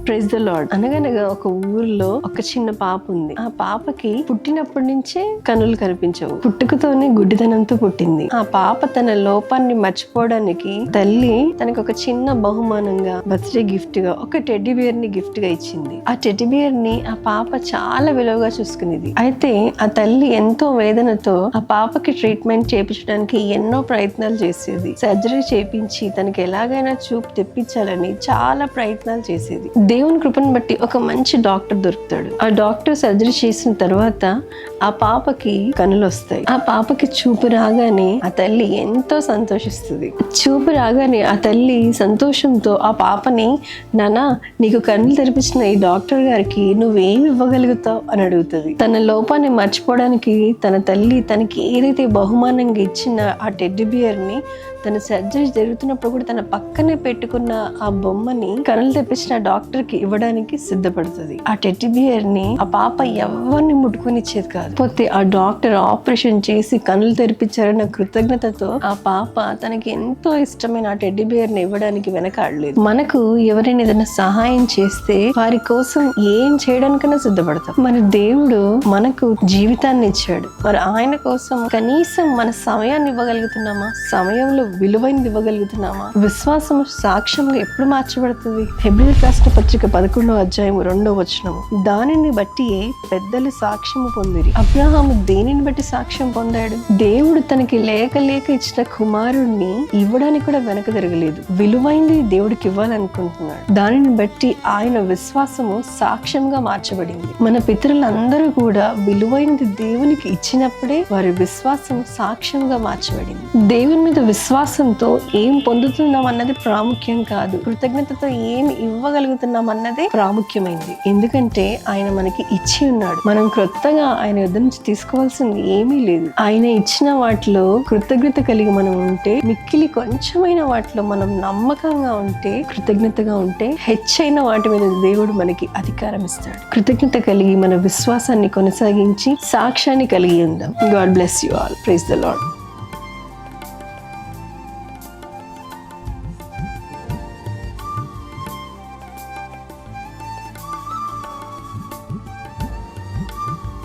Praise the lord. అనగనగా ఒక ఊర్లో ఒక చిన్న పాప ఉంది. ఆ పాపకి పుట్టినప్పటి నుంచే కనులు కనిపించవు. పుట్టుకతోనే గుడ్డితనంతో పుట్టింది. ఆ పాప తన లోపాన్ని మర్చిపోవడానికి తల్లి తనకి ఒక చిన్న బహుమానంగా బర్త్డే గిఫ్ట్ గా ఒక టెడ్డీ బియర్ ని గిఫ్ట్ గా ఇచ్చింది. ఆ టెడ్డీ బియర్ ని ఆ పాప చాలా విలువగా చూసుకునేది. అయితే ఆ తల్లి ఎంతో వేదనతో ఆ పాపకి ట్రీట్మెంట్ చేయించడానికి ఎన్నో ప్రయత్నాలు చేసేది. సర్జరీ చేపించి తనకి ఎలాగైనా చూపు తెప్పించాలని చాలా ప్రయత్నాలు చేసేది. దేవుని కృపను బట్టి ఒక మంచి డాక్టర్ దొరుకుతాడు. ఆ డాక్టర్ సర్జరీ చేసిన తర్వాత ఆ పాపకి కనులు వస్తాయి. ఆ పాపకి చూపు రాగానే ఆ తల్లి ఎంతో సంతోషిస్తుంది. చూపు రాగానే ఆ తల్లి సంతోషంతో ఆ పాపని, నానా నీకు కన్నులు తెరిపించిన ఈ డాక్టర్ గారికి నువ్వేమి ఇవ్వగలుగుతావు అని అడుగుతుంది. తన లోపాన్ని మర్చిపోవడానికి తన తల్లి తనకి ఏదైతే బహుమానంగా ఇచ్చిన ఆ టెడ్డీ బియర్ ని తన సర్జరీ జరుగుతున్నప్పుడు కూడా తన పక్కనే పెట్టుకున్న ఆ బొమ్మని కనులు తెప్పించిన డాక్టర్ కి ఇవ్వడానికి సిద్ధపడుతుంది. ఆ టెడ్డీ బియర్ ని ఆ పాప ఎవరిని ముట్టుకునిచ్చేది కాదు. పోతే ఆ డాక్టర్ ఆపరేషన్ చేసి కనులు తెరిపించారన్న కృతజ్ఞతతో ఆ పాప తనకి ఎంతో ఇష్టమైన ఆ టెడ్డీ బియర్ ని ఇవ్వడానికి వెనకాడలేదు. మనకు ఎవరైనా ఏదైనా సహాయం చేస్తే వారి కోసం ఏం చేయడానికైనా సిద్ధపడతాం. మరి దేవుడు మనకు జీవితాన్ని ఇచ్చాడు. మరి ఆయన కోసం కనీసం మన సమయాన్ని ఇవ్వగలుగుతున్నామా? సమయంలో విలువైనది ఇవ్వగలుగుతున్నామా? విశ్వాసము సాక్ష్యంగా ఎప్పుడు మార్చబడుతుంది? హెబ్రీయులకు రాసిన పత్రిక 11వ అధ్యాయము 2వ వచనము, దానిని బట్టి పెద్దలు సాక్ష్యము పొందిరి. అబ్రహాము దేనిని బట్టి సాక్ష్యం పొందాడు? దేవుడు తనకి లేక ఇచ్చిన కుమారుణ్ణి ఇవ్వడానికి కూడా వెనక తిరగలేదు. విలువైనది దేవుడికి ఇవ్వాలనుకుంటున్నాడు. దానిని బట్టి ఆయన విశ్వాసము సాక్ష్యంగా మార్చబడింది. మన పితరులందరూ కూడా విలువైనది దేవునికి ఇచ్చినప్పుడే వారి విశ్వాసం సాక్ష్యంగా మార్చబడింది. దేవుని మీద విశ్వాసంతో ఏం పొందుతున్నాం అన్నది ప్రాముఖ్యం కాదు, కృతజ్ఞతతో ఏమి ఇవ్వగలుగుతున్నాం అన్నదే ప్రాముఖ్యమైంది. ఎందుకంటే ఆయన మనకి ఇచ్చి ఉన్నాడు. మనం క్రొత్తగా ఆయన యుద్ధ నుంచి తీసుకోవాల్సింది ఏమీ లేదు. ఆయన ఇచ్చిన వాటిలో కృతజ్ఞత కలిగి మనం ఉంటే, మిక్కిలి కొంచెమైన వాటిలో మనం నమ్మకంగా ఉంటే, కృతజ్ఞతగా ఉంటే, హెచ్చైన వాటి మీద దేవుడు మనకి అధికారం ఇస్తాడు. కృతజ్ఞత కలిగి మన విశ్వాసాన్ని కొనసాగించి సాక్ష్యాన్ని కలిగి ఉందాం. God bless you all. Praise the lord.